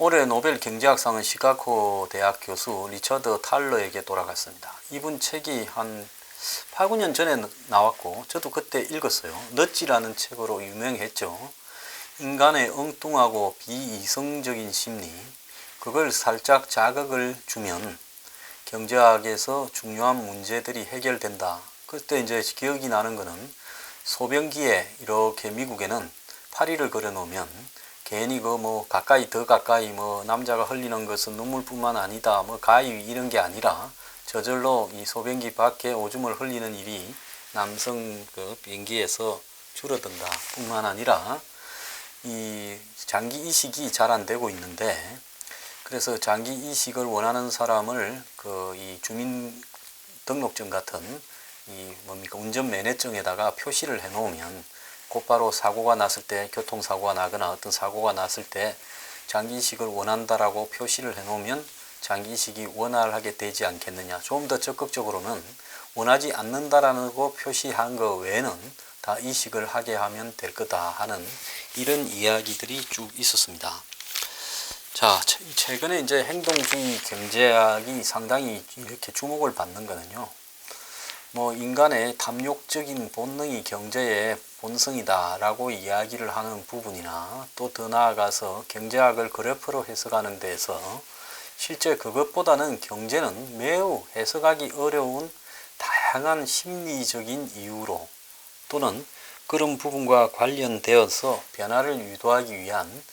올해 노벨 경제학상은 시카고 대학 교수 리처드 탈러에게 돌아갔습니다. 이분 책이 한 8, 9년 전에 나왔고 저도 그때 읽었어요. 넛지라는 책으로 유명했죠. 인간의 엉뚱하고 비이성적인 심리, 그걸 살짝 자극을 주면 경제학에서 중요한 문제들이 해결된다. 그때 이제 기억이 나는 거는 소변기에 이렇게 미국에는 파리를 걸어 놓으면 괜히 가까이 더 가까이 남자가 흘리는 것은 눈물뿐만 아니다 가위 이런 게 아니라 저절로 이 소변기 밖에 오줌을 흘리는 일이 남성 그 비행기에서 줄어든다 뿐만 아니라 이 장기 이식이 잘 안 되고 있는데, 그래서 장기 이식을 원하는 사람을 이 주민등록증 같은 운전면허증에다가 표시를 해 놓으면 곧바로 사고가 났을 때, 교통사고가 나거나 어떤 사고가 났을 때 장기 이식을 원한다라고 표시를 해 놓으면 장기 이식이 원활하게 되지 않겠느냐. 좀 더 적극적으로는 원하지 않는다라고 표시한 거 외에는 다 이식을 하게 하면 될 거다 하는 이런 이야기들이 쭉 있었습니다. 자, 최근에 이제 행동주의 경제학이 상당히 이렇게 주목을 받는 거는요. 인간의 탐욕적인 본능이 경제의 본성이다라고 이야기를 하는 부분이나, 또 더 나아가서 경제학을 그래프로 해석하는 데서 실제 그것보다는 경제는 매우 해석하기 어려운 다양한 심리적인 이유로 또는 그런 부분과 관련되어서 변화를 유도하기 위한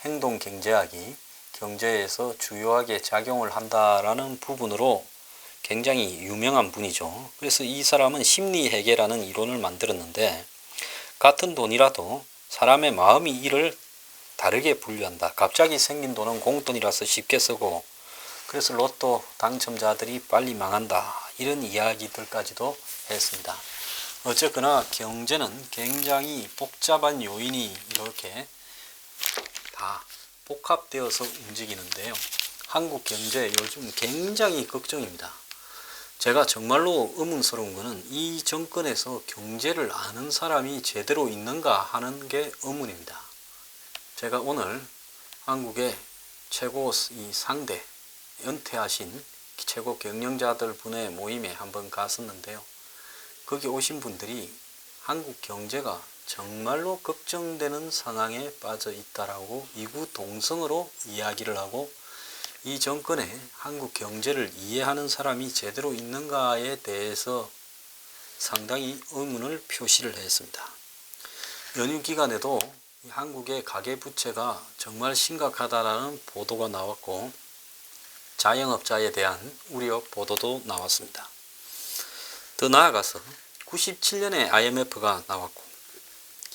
행동 경제학이 경제에서 주요하게 작용을 한다라는 부분으로 굉장히 유명한 분이죠. 그래서 이 사람은 심리회계라는 이론을 만들었는데, 같은 돈이라도 사람의 마음이 이를 다르게 분류한다. 갑자기 생긴 돈은 공돈이라서 쉽게 쓰고, 그래서 로또 당첨자들이 빨리 망한다. 이런 이야기들까지도 했습니다. 어쨌거나 경제는 굉장히 복잡한 요인이 이렇게 다 복합되어서 움직이는데요. 한국 경제 요즘 굉장히 걱정입니다. 제가 정말로 의문스러운 것은 이 정권에서 경제를 아는 사람이 제대로 있는가 하는 게 의문입니다. 제가 오늘 한국의 최고 상대 은퇴하신 최고 경영자들 분의 모임에 한번 갔었는데요. 거기 오신 분들이 한국 경제가 정말로 걱정되는 상황에 빠져 있다라고 이구동성으로 이야기를 하고, 이 정권에 한국 경제를 이해하는 사람이 제대로 있는가에 대해서 상당히 의문을 표시를 했습니다. 연휴 기간에도 한국의 가계부채가 정말 심각하다라는 보도가 나왔고, 자영업자에 대한 우려 보도도 나왔습니다. 더 나아가서 97년에 IMF가 나왔고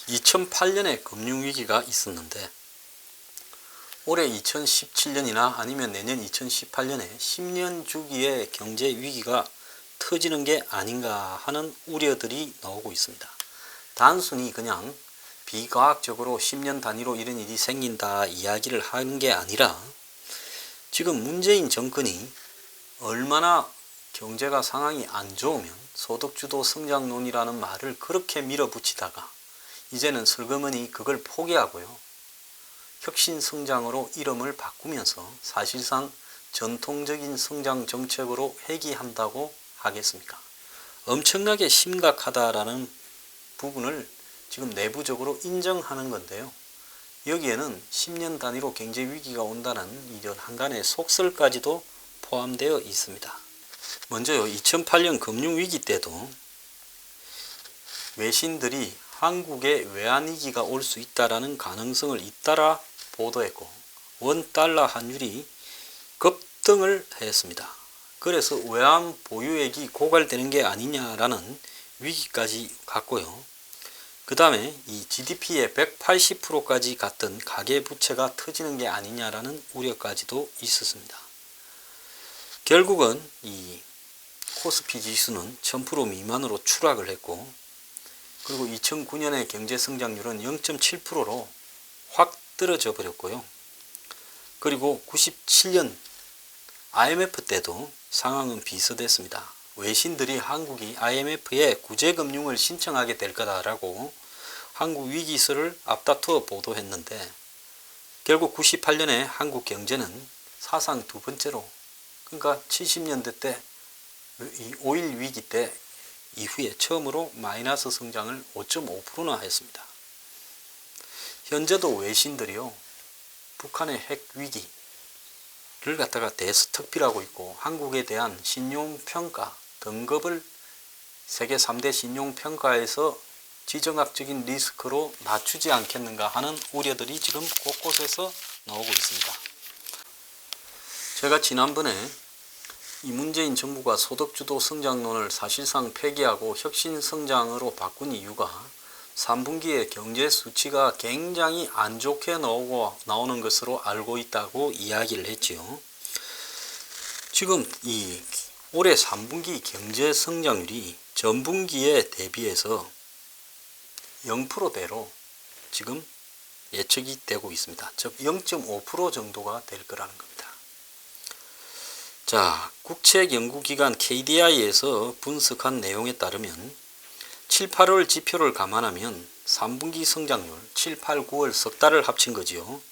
2008년에 금융위기가 있었는데, 올해 2017년이나 아니면 내년 2018년에 10년 주기의 경제 위기가 터지는 게 아닌가 하는 우려들이 나오고 있습니다. 단순히 그냥 비과학적으로 10년 단위로 이런 일이 생긴다 이야기를 하는 게 아니라, 지금 문재인 정권이 얼마나 경제가 상황이 안 좋으면 소득주도 성장론이라는 말을 그렇게 밀어붙이다가 이제는 슬그머니 그걸 포기하고요. 혁신성장으로 이름을 바꾸면서 사실상 전통적인 성장 정책으로 회귀한다고 하겠습니까? 엄청나게 심각하다라는 부분을 지금 내부적으로 인정하는 건데요. 여기에는 10년 단위로 경제 위기가 온다는 이런 한간의 속설까지도 포함되어 있습니다. 먼저요, 2008년 금융위기 때도 외신들이 한국에 외환위기가 올 수 있다라는 가능성을 잇따라 보도했고, 원달러 환율이 급등을 했습니다. 그래서 외환 보유액이 고갈되는 게 아니냐라는 위기까지 갔고요. 그 다음에 이 GDP의 180%까지 갔던 가계부채가 터지는 게 아니냐라는 우려까지도 있었습니다. 결국은 이 코스피 지수는 1000% 미만으로 추락을 했고, 그리고 2009년의 경제성장률은 0.7%로 확 떨어져 버렸고요. 그리고 97년 IMF 때도 상황은 비슷했습니다. 외신들이 한국이 IMF에 구제금융을 신청하게 될 거다라고 한국 위기설을 앞다투어 보도했는데, 결국 98년에 한국 경제는 사상 두 번째로, 그러니까 70년대 때 이 5.1 위기 때 이후에 처음으로 마이너스 성장을 5.5%나 했습니다. 현재도 외신들이요, 북한의 핵 위기를 갖다가 대스특필하고 있고 한국에 대한 신용평가 등급을 세계 3대 신용평가에서 지정학적인 리스크로 낮추지 않겠는가 하는 우려들이 지금 곳곳에서 나오고 있습니다. 제가 지난번에 이 문재인 정부가 소득주도 성장론을 사실상 폐기하고 혁신성장으로 바꾼 이유가 3분기에 경제 수치가 굉장히 안 좋게 나오는 것으로 알고 있다고 이야기를 했지요. 지금 이 올해 3분기 경제 성장률이 전분기에 대비해서 0%대로 지금 예측이 되고 있습니다. 즉 0.5% 정도가 될 거라는 겁니다. 자, 국책연구기관 KDI에서 분석한 내용에 따르면 7, 8월 지표를 감안하면 3분기 성장률 7, 8, 9월 석 달을 합친 거지요.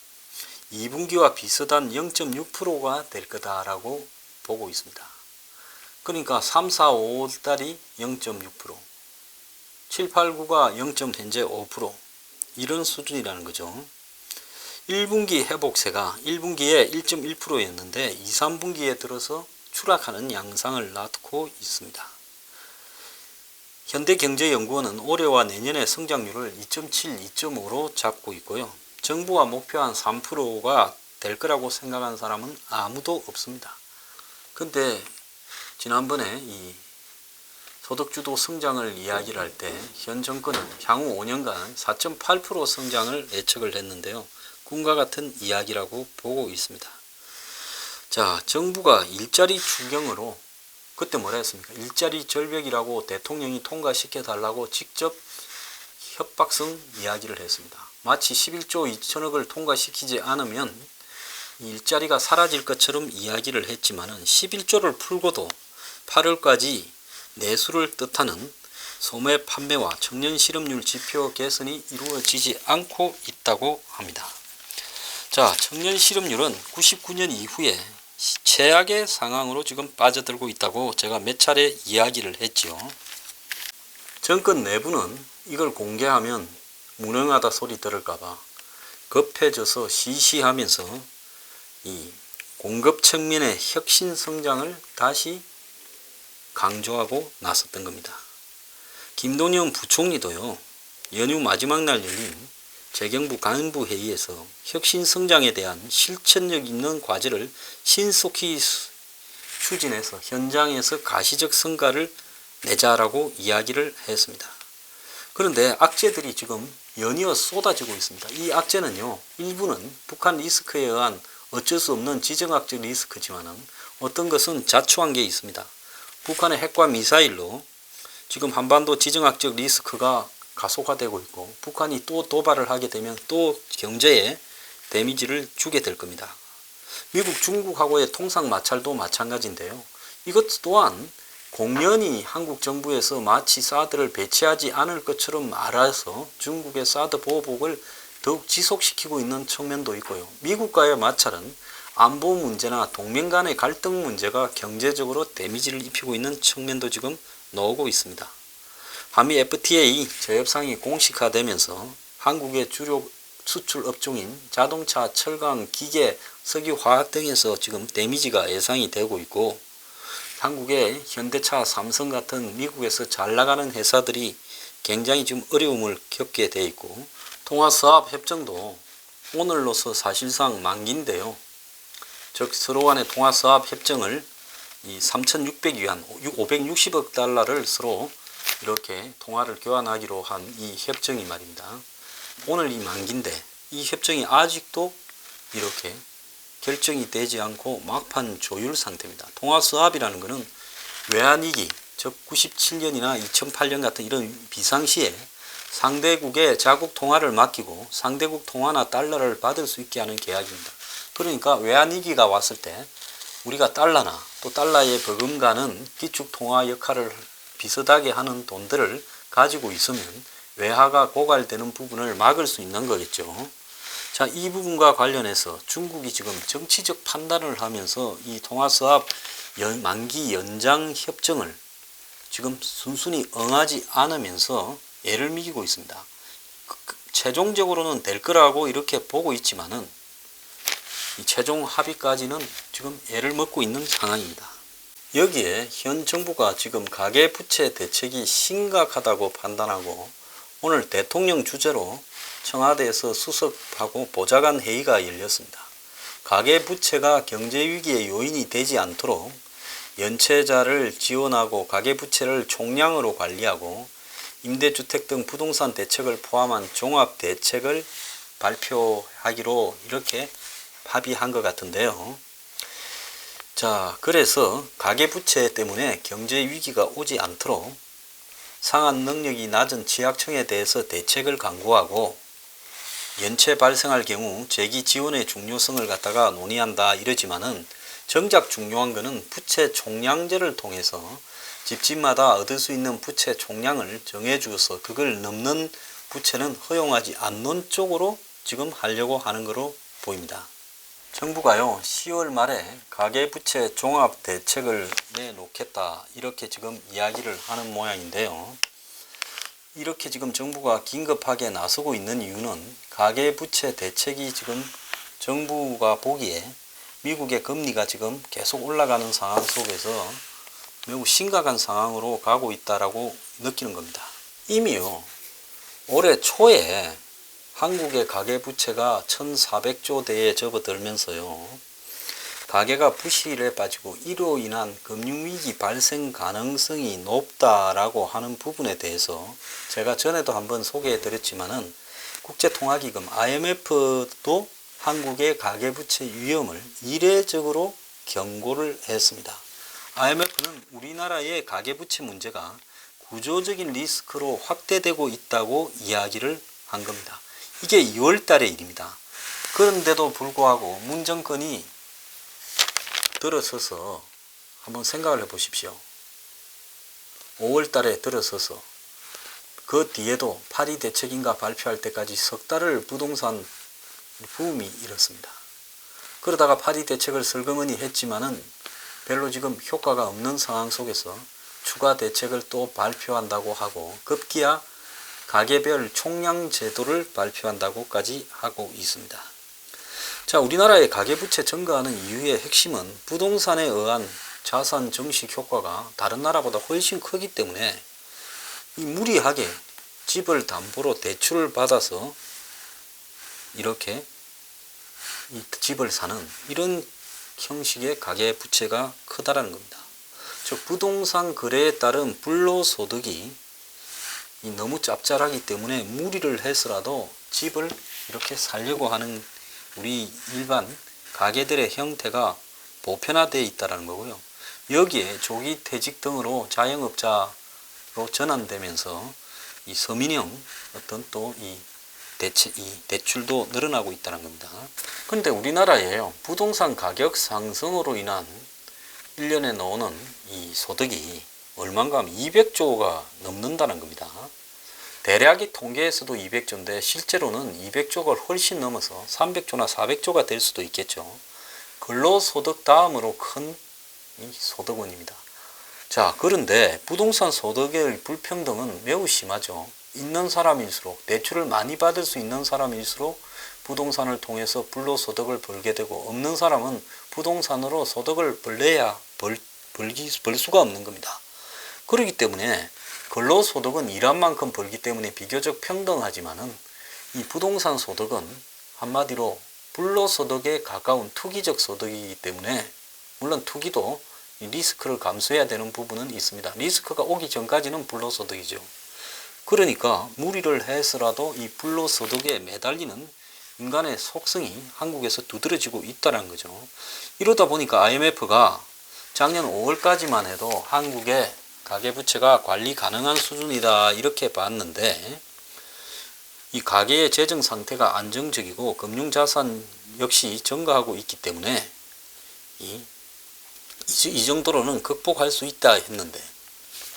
2분기와 비슷한 0.6%가 될 거다라고 보고 있습니다. 그러니까 3, 4, 5달이 0.6%, 7, 8, 9가 0. 현재 5% 이런 수준이라는 거죠. 1분기 회복세가 1분기에 1.1%였는데 2, 3분기에 들어서 추락하는 양상을 낳고 있습니다. 현대경제연구원은 올해와 내년의 성장률을 2.7, 2.5로 잡고 있고요. 정부가 목표한 3%가 될 거라고 생각하는 사람은 아무도 없습니다. 근데 지난번에 이 소득주도 성장을 이야기를 할 때 현 정권은 향후 5년간 4.8% 성장을 예측을 했는데요. 꿈과 같은 이야기라고 보고 있습니다. 자, 정부가 일자리 추경으로 그때 뭐라 했습니까? 일자리 절벽이라고 대통령이 통과시켜 달라고 직접 협박성 이야기를 했습니다. 마치 11조 2천억을 통과시키지 않으면 일자리가 사라질 것처럼 이야기를 했지만은 11조를 풀고도 8월까지 내수를 뜻하는 소매 판매와 청년 실업률 지표 개선이 이루어지지 않고 있다고 합니다. 자, 청년 실업률은 99년 이후에 최악의 상황으로 지금 빠져들고 있다고 제가 몇 차례 이야기를 했지요. 정권 내부는 이걸 공개하면 무능하다 소리 들을까봐 급해져서 시시하면서 이 공급 측면의 혁신 성장을 다시 강조하고 나섰던 겁니다. 김동연 부총리도요, 연휴 마지막 날 열린 재경부 간부 회의에서 혁신 성장에 대한 실천력 있는 과제를 신속히 추진해서 현장에서 가시적 성과를 내자라고 이야기를 했습니다. 그런데 악재들이 지금 연이어 쏟아지고 있습니다. 이 악재는요, 일부는 북한 리스크에 의한 어쩔 수 없는 지정학적 리스크지만은 어떤 것은 자초한 게 있습니다. 북한의 핵과 미사일로 지금 한반도 지정학적 리스크가 가속화되고 있고 북한이 또 도발을 하게 되면 또 경제에 데미지를 주게 될 겁니다. 미국, 중국하고의 통상 마찰도 마찬가지인데요. 이것 또한 공연히 한국 정부에서 마치 사드를 배치하지 않을 것처럼 말해서 중국의 사드 보복을 더욱 지속시키고 있는 측면도 있고요. 미국과의 마찰은 안보 문제나 동맹 간의 갈등 문제가 경제적으로 데미지를 입히고 있는 측면도 지금 나오고 있습니다. 한미 FTA 재협상이 공식화되면서 한국의 주력 수출 업종인 자동차, 철강, 기계, 석유, 화학 등에서 지금 데미지가 예상이 되고 있고 한국의 현대차, 삼성 같은 미국에서 잘 나가는 회사들이 굉장히 지금 어려움을 겪게 돼 있고 통화사업협정도 오늘로서 사실상 만기인데요. 즉 서로 간의 통화사업협정을 이 3,600위안 560억 달러를 서로 이렇게 통화를 교환하기로 한 이 협정이 말입니다. 오늘 이 만기인데 이 협정이 아직도 이렇게 결정이 되지 않고 막판 조율 상태입니다. 통화수합이라는 것은 외환위기, 즉 97년이나 2008년 같은 이런 비상시에 상대국에 자국 통화를 맡기고 상대국 통화나 달러를 받을 수 있게 하는 계약입니다. 그러니까 외환위기가 왔을 때 우리가 달러나 또 달러에 버금가는 기축통화 역할을 비슷하게 하는 돈들을 가지고 있으면 외화가 고갈되는 부분을 막을 수 있는 거겠죠. 자, 이 부분과 관련해서 중국이 지금 정치적 판단을 하면서 이 통화수합 만기 연장 협정을 지금 순순히 응하지 않으면서 애를 미기고 있습니다. 최종적으로는 될 거라고 이렇게 보고 있지만은 이 최종 합의까지는 지금 애를 먹고 있는 상황입니다. 여기에 현 정부가 지금 가계부채 대책이 심각하다고 판단하고 오늘 대통령 주재로 청와대에서 수석하고 보좌관 회의가 열렸습니다. 가계부채가 경제위기의 요인이 되지 않도록 연체자를 지원하고 가계부채를 총량으로 관리하고 임대주택 등 부동산 대책을 포함한 종합대책을 발표하기로 이렇게 합의한 것 같은데요. 자, 그래서 가계부채 때문에 경제위기가 오지 않도록 상환 능력이 낮은 취약층에 대해서 대책을 강구하고 연체 발생할 경우 재기 지원의 중요성을 갖다가 논의한다 이러지만은 정작 중요한 것은 부채 총량제를 통해서 집집마다 얻을 수 있는 부채 총량을 정해주어서 그걸 넘는 부채는 허용하지 않는 쪽으로 지금 하려고 하는 것으로 보입니다. 정부가요 10월 말에 가계부채 종합대책을 내놓겠다 이렇게 지금 이야기를 하는 모양인데요. 이렇게 지금 정부가 긴급하게 나서고 있는 이유는 가계부채 대책이 지금 정부가 보기에 미국의 금리가 지금 계속 올라가는 상황 속에서 매우 심각한 상황으로 가고 있다라고 느끼는 겁니다. 이미요 올해 초에 한국의 가계부채가 1,400조 대에 접어들면서요 가계가 부실에 빠지고 이로 인한 금융위기 발생 가능성이 높다라고 하는 부분에 대해서 제가 전에도 한번 소개해 드렸지만은 국제통화기금 IMF도 한국의 가계부채 위험을 이례적으로 경고를 했습니다. IMF는 우리나라의 가계부채 문제가 구조적인 리스크로 확대되고 있다고 이야기를 한 겁니다. 이게 2월 달의 일입니다. 그런데도 불구하고 문 정권이 들어서서 한번 생각을 해 보십시오. 5월 달에 들어서서 그 뒤에도 파리 대책인가 발표할 때까지 석 달을 부동산 붐이 일었습니다. 그러다가 파리 대책을 설거머니 했지만은 별로 지금 효과가 없는 상황 속에서 추가 대책을 또 발표한다고 하고 급기야 가계별 총량 제도를 발표한다고까지 하고 있습니다. 자, 우리나라의 가계부채 증가하는 이유의 핵심은 부동산에 의한 자산 증식 효과가 다른 나라보다 훨씬 크기 때문에 이 무리하게 집을 담보로 대출을 받아서 이렇게 이 집을 사는 이런 형식의 가계부채가 크다라는 겁니다. 즉 부동산 거래에 따른 불로소득이 너무 짭짤하기 때문에 무리를 해서라도 집을 이렇게 살려고 하는 우리 일반 가게들의 형태가 보편화되어 있다는 거고요. 여기에 조기 퇴직 등으로 자영업자로 전환되면서 이 서민형 어떤 또 이 대출도 늘어나고 있다는 겁니다. 그런데 우리나라에요 부동산 가격 상승으로 인한 1년에 나오는 이 소득이 얼마인가 하면 200조가 넘는다는 겁니다. 대략의 통계에서도 200조인데 실제로는 200조가 훨씬 넘어서 300조나 400조가 될 수도 있겠죠. 근로소득 다음으로 큰 이 소득원입니다. 자, 그런데 부동산 소득의 불평등은 매우 심하죠. 있는 사람일수록 대출을 많이 받을 수 있는 사람일수록 부동산을 통해서 불로소득을 벌게 되고 없는 사람은 부동산으로 소득을 벌려야 벌 수가 없는 겁니다. 그렇기 때문에 근로소득은 일한 만큼 벌기 때문에 비교적 평등하지만은 이 부동산 소득은 한마디로 불로소득에 가까운 투기적 소득이기 때문에 물론 투기도 리스크를 감수해야 되는 부분은 있습니다. 리스크가 오기 전까지는 불로소득이죠. 그러니까 무리를 해서라도 이 불로소득에 매달리는 인간의 속성이 한국에서 두드러지고 있다는 거죠. 이러다 보니까 IMF가 작년 5월까지만 해도 한국의 가계부채가 관리 가능한 수준이다 이렇게 봤는데 이 가계의 재정 상태가 안정적이고 금융자산 역시 증가하고 있기 때문에 이 정도로는 극복할 수 있다 했는데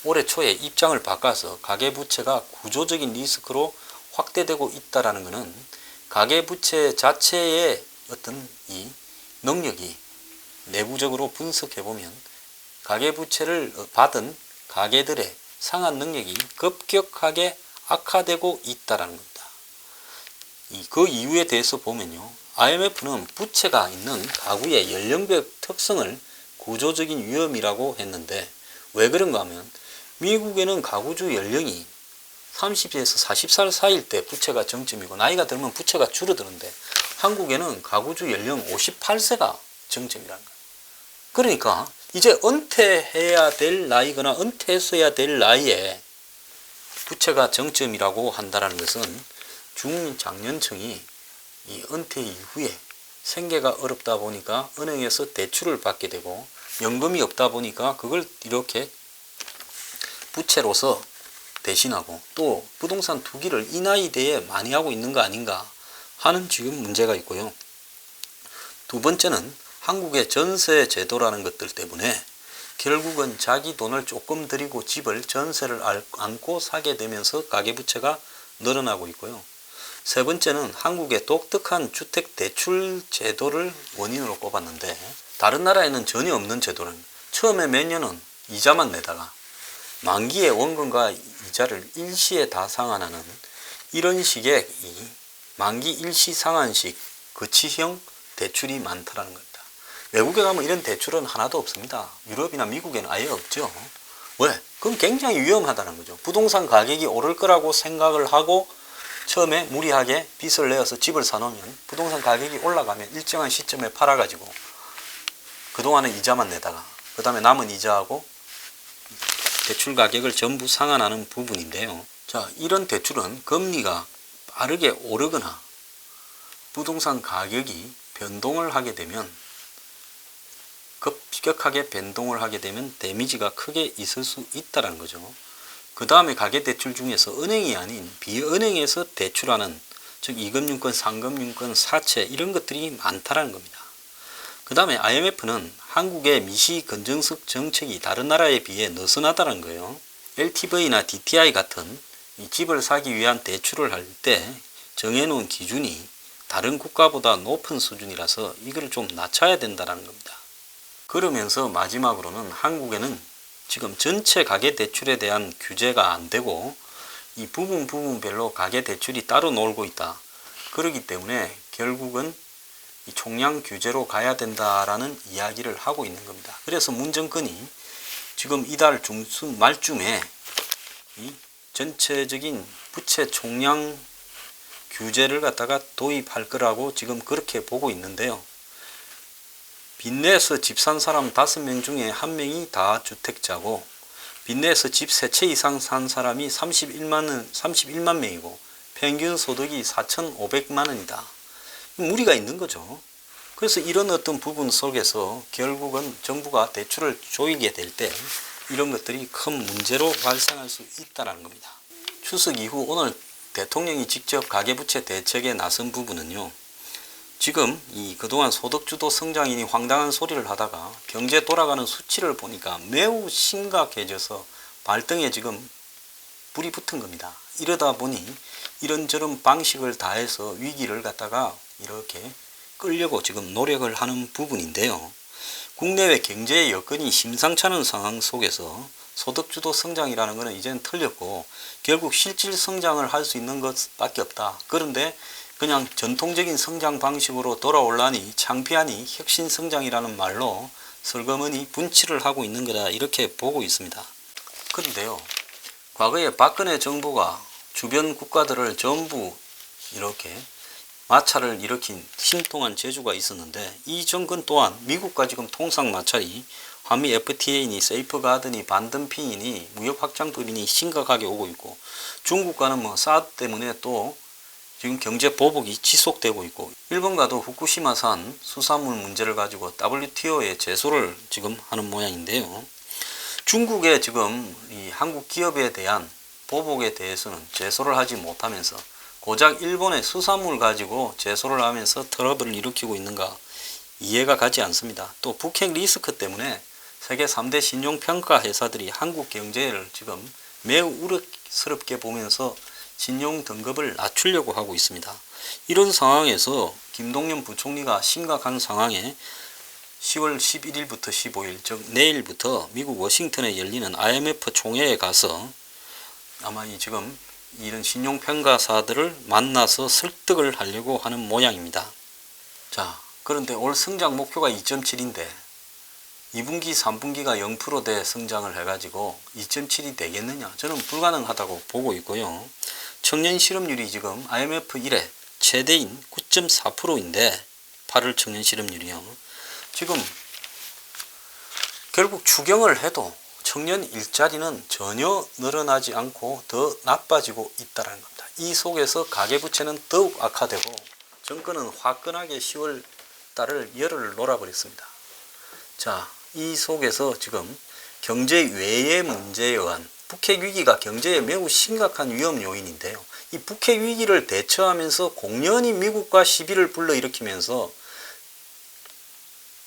올해 초에 입장을 바꿔서 가계부채가 구조적인 리스크로 확대되고 있다는 것은 가계부채 자체의 어떤 이 능력이 내부적으로 분석해보면 가계부채를 받은 가계들의 상환 능력이 급격하게 악화되고 있다는 겁니다. 그 이유에 대해서 보면요. IMF는 부채가 있는 가구의 연령별 특성을 구조적인 위험이라고 했는데 왜 그런가 하면 미국에는 가구주 연령이 30세에서 40살 사이일 때 부채가 정점이고 나이가 들면 부채가 줄어드는데 한국에는 가구주 연령 58세가 정점이라는 거예요. 그러니까 이제 은퇴해야 될 나이거나 은퇴했어야 될 나이에 부채가 정점이라고 한다는 것은 중장년층이 이 은퇴 이후에 생계가 어렵다 보니까 은행에서 대출을 받게 되고 연금이 없다 보니까 그걸 이렇게 부채로서 대신하고 또 부동산 투기를 이 나이대에 많이 하고 있는 거 아닌가 하는 지금 문제가 있고요. 두 번째는 한국의 전세 제도라는 것들 때문에 결국은 자기 돈을 조금 들이고 집을 전세를 안고 사게 되면서 가계부채가 늘어나고 있고요. 세 번째는 한국의 독특한 주택대출 제도를 원인으로 꼽았는데 다른 나라에는 전혀 없는 제도는 처음에 몇 년은 이자만 내다가 만기의 원금과 이자를 일시에 다 상환하는 이런 식의 이 만기 일시 상환식 거치형 대출이 많다는 겁니다. 외국에 가면 이런 대출은 하나도 없습니다. 유럽이나 미국에는 아예 없죠. 왜? 그건 굉장히 위험하다는 거죠. 부동산 가격이 오를 거라고 생각을 하고 처음에 무리하게 빚을 내어서 집을 사놓으면 부동산 가격이 올라가면 일정한 시점에 팔아가지고 그동안은 이자만 내다가 그 다음에 남은 이자하고 대출 가격을 전부 상환하는 부분인데요. 자, 이런 대출은 금리가 빠르게 오르거나 부동산 가격이 변동을 하게 되면 급격하게 변동을 하게 되면 데미지가 크게 있을 수 있다는 거죠. 그 다음에 가계대출 중에서 은행이 아닌 비은행에서 대출하는 즉 2금융권, 3금융권, 사채 이런 것들이 많다는 겁니다. 그 다음에 IMF는 한국의 미시 건전성 정책이 다른 나라에 비해 느슨하다는 거예요. LTV나 DTI 같은 이 집을 사기 위한 대출을 할 때 정해놓은 기준이 다른 국가보다 높은 수준이라서 이걸 좀 낮춰야 된다는 겁니다. 그러면서 마지막으로는 한국에는 지금 전체 가계대출에 대한 규제가 안 되고 이 부분별로 가계대출이 따로 놀고 있다. 그렇기 때문에 결국은 이 총량 규제로 가야 된다라는 이야기를 하고 있는 겁니다. 그래서 문정권이 지금 이달 중순 말쯤에 이 전체적인 부채 총량 규제를 갖다가 도입할 거라고 지금 그렇게 보고 있는데요. 빚내서 집 산 사람 5명 중에 1명이 다주택자고 빚내서 집 3채 이상 산 사람이 31만 명이고 평균 소득이 4,500만 원이다. 무리가 있는 거죠. 그래서 이런 어떤 부분 속에서 결국은 정부가 대출을 조이게 될 때 이런 것들이 큰 문제로 발생할 수 있다는 겁니다. 추석 이후 오늘 대통령이 직접 가계부채 대책에 나선 부분은요. 지금 그동안 소득주도 성장이니 황당한 소리를 하다가 경제 돌아가는 수치를 보니까 매우 심각해져서 발등에 지금 불이 붙은 겁니다. 이러다 보니 이런저런 방식을 다해서 위기를 갖다가 이렇게 끌려고 지금 노력을 하는 부분인데요. 국내외 경제의 여건이 심상치 않은 상황 속에서 소득주도 성장이라는 것은 이제는 틀렸고 결국 실질 성장을 할 수 있는 것밖에 없다. 그런데 그냥 전통적인 성장 방식으로 돌아올라니 창피하니 혁신성장이라는 말로 슬그머니 분칠을 하고 있는 거다 이렇게 보고 있습니다. 그런데요. 과거에 박근혜 정부가 주변 국가들을 전부 이렇게 마찰을 일으킨 신통한 재주가 있었는데 이 정권 또한 미국과 지금 통상 마찰이 한미 FTA니 세이프가든이 반덤핑이니 무역 확장법이니 심각하게 오고 있고 중국과는 뭐 사드 때문에 또 지금 경제 보복이 지속되고 있고 일본과도 후쿠시마산 수산물 문제를 가지고 WTO에 제소를 지금 하는 모양인데요. 중국의 지금 이 한국 기업에 대한 보복에 대해서는 제소를 하지 못하면서 고작 일본의 수산물 가지고 제소를 하면서 트러블을 일으키고 있는가 이해가 가지 않습니다. 또 북핵 리스크 때문에 세계 3대 신용평가 회사들이 한국 경제를 지금 매우 우려스럽게 보면서 신용 등급을 낮추려고 하고 있습니다. 이런 상황에서 김동연 부총리가 심각한 상황에 10월 11일부터 15일, 즉 내일부터 미국 워싱턴에 열리는 IMF 총회에 가서 아마 지금 이런 신용평가사들을 만나서 설득을 하려고 하는 모양입니다. 자, 그런데 올 성장 목표가 2.7인데 2분기, 3분기가 0%대 성장을 해가지고 2.7이 되겠느냐? 저는 불가능하다고 보고 있고요. 청년 실업률이 지금 IMF 이래 최대인 9.4%인데 8월 청년 실업률이요. 지금 결국 추경을 해도 청년 일자리는 전혀 늘어나지 않고 더 나빠지고 있다는 겁니다. 이 속에서 가계부채는 더욱 악화되고 정권은 화끈하게 10월 달을 열을 놓아버렸습니다. 자, 이 속에서 지금 경제 외의 문제에 의한 북핵 위기가 경제에 매우 심각한 위험 요인인데요. 이 북핵 위기를 대처하면서 공연히 미국과 시비를 불러일으키면서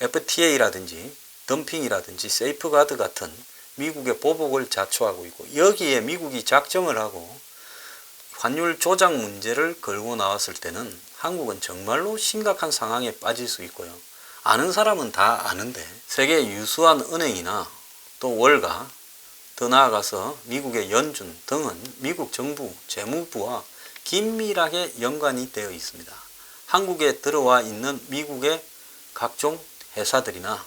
FTA라든지 덤핑이라든지 세이프가드 같은 미국의 보복을 자초하고 있고, 여기에 미국이 작정을 하고 환율 조작 문제를 걸고 나왔을 때는 한국은 정말로 심각한 상황에 빠질 수 있고요. 아는 사람은 다 아는데 세계 유수한 은행이나 또 월가, 더 나아가서 미국의 연준 등은 미국 정부 재무부와 긴밀하게 연관이 되어 있습니다. 한국에 들어와 있는 미국의 각종 회사들이나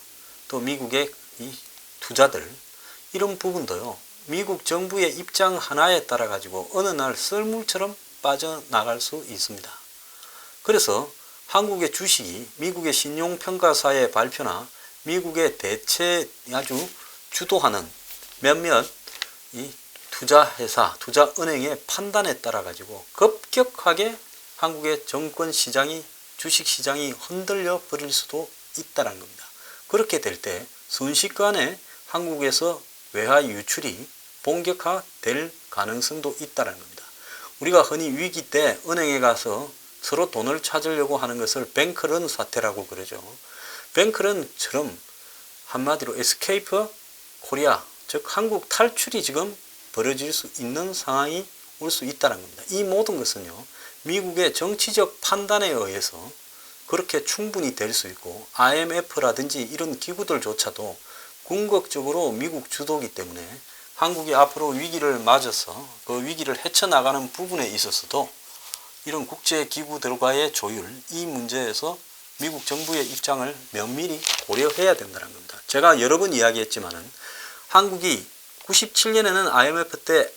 또 미국의 이 투자들, 이런 부분도요, 미국 정부의 입장 하나에 따라 가지고 어느 날 썰물처럼 빠져나갈 수 있습니다. 그래서 한국의 주식이 미국의 신용평가사의 발표나 미국의 대체 아주 주도하는 몇몇 이 투자회사, 투자은행의 판단에 따라 가지고 급격하게 한국의 정권시장이, 주식시장이 흔들려 버릴 수도 있다는 겁니다. 그렇게 될 때 순식간에 한국에서 외화 유출이 본격화될 가능성도 있다는 겁니다. 우리가 흔히 위기 때 은행에 가서 서로 돈을 찾으려고 하는 것을 뱅크런 사태라고 그러죠. 뱅크런처럼 한마디로 에스케이프 코리아, 즉 한국 탈출이 지금 벌어질 수 있는 상황이 올 수 있다는 겁니다. 이 모든 것은요, 미국의 정치적 판단에 의해서 그렇게 충분히 될 수 있고, IMF라든지 이런 기구들조차도 궁극적으로 미국 주도기 때문에 한국이 앞으로 위기를 맞아서 그 위기를 헤쳐나가는 부분에 있어서도 이런 국제기구들과의 조율, 이 문제에서 미국 정부의 입장을 면밀히 고려해야 된다는 겁니다. 제가 여러 번 이야기했지만은 한국이 97년에는 IMF 때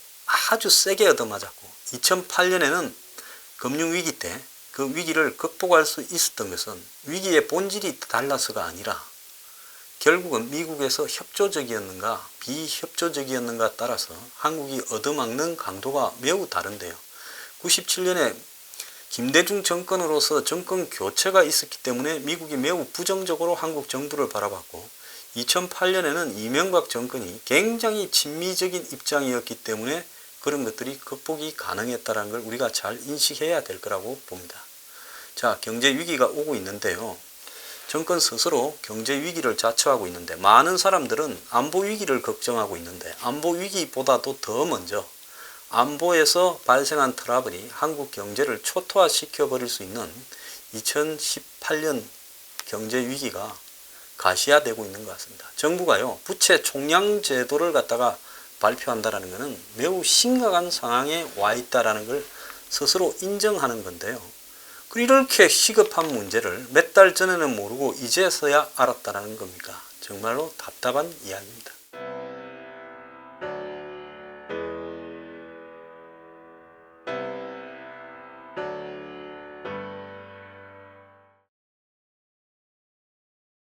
아주 세게 얻어맞았고 2008년에는 금융위기 때 그 위기를 극복할 수 있었던 것은 위기의 본질이 달라서가 아니라 결국은 미국에서 협조적이었는가 비협조적이었는가 따라서 한국이 얻어맞는 강도가 매우 다른데요. 97년에 김대중 정권으로서 정권 교체가 있었기 때문에 미국이 매우 부정적으로 한국 정부를 바라봤고, 2008년에는 이명박 정권이 굉장히 친미적인 입장이었기 때문에 그런 것들이 극복이 가능했다는 걸 우리가 잘 인식해야 될 거라고 봅니다. 자, 경제 위기가 오고 있는데요. 정권 스스로 경제 위기를 자처하고 있는데 많은 사람들은 안보 위기를 걱정하고 있는데 안보 위기보다도 더 먼저 안보에서 발생한 트러블이 한국 경제를 초토화시켜 버릴 수 있는 2018년 경제 위기가 가시화되고 있는 것 같습니다. 정부가요, 부채 총량 제도를 갖다가 발표한다라는 것은 매우 심각한 상황에 와 있다라는 걸 스스로 인정하는 건데요. 이렇게 시급한 문제를 몇 달 전에는 모르고 이제서야 알았다는 겁니까? 정말로 답답한 이야기입니다.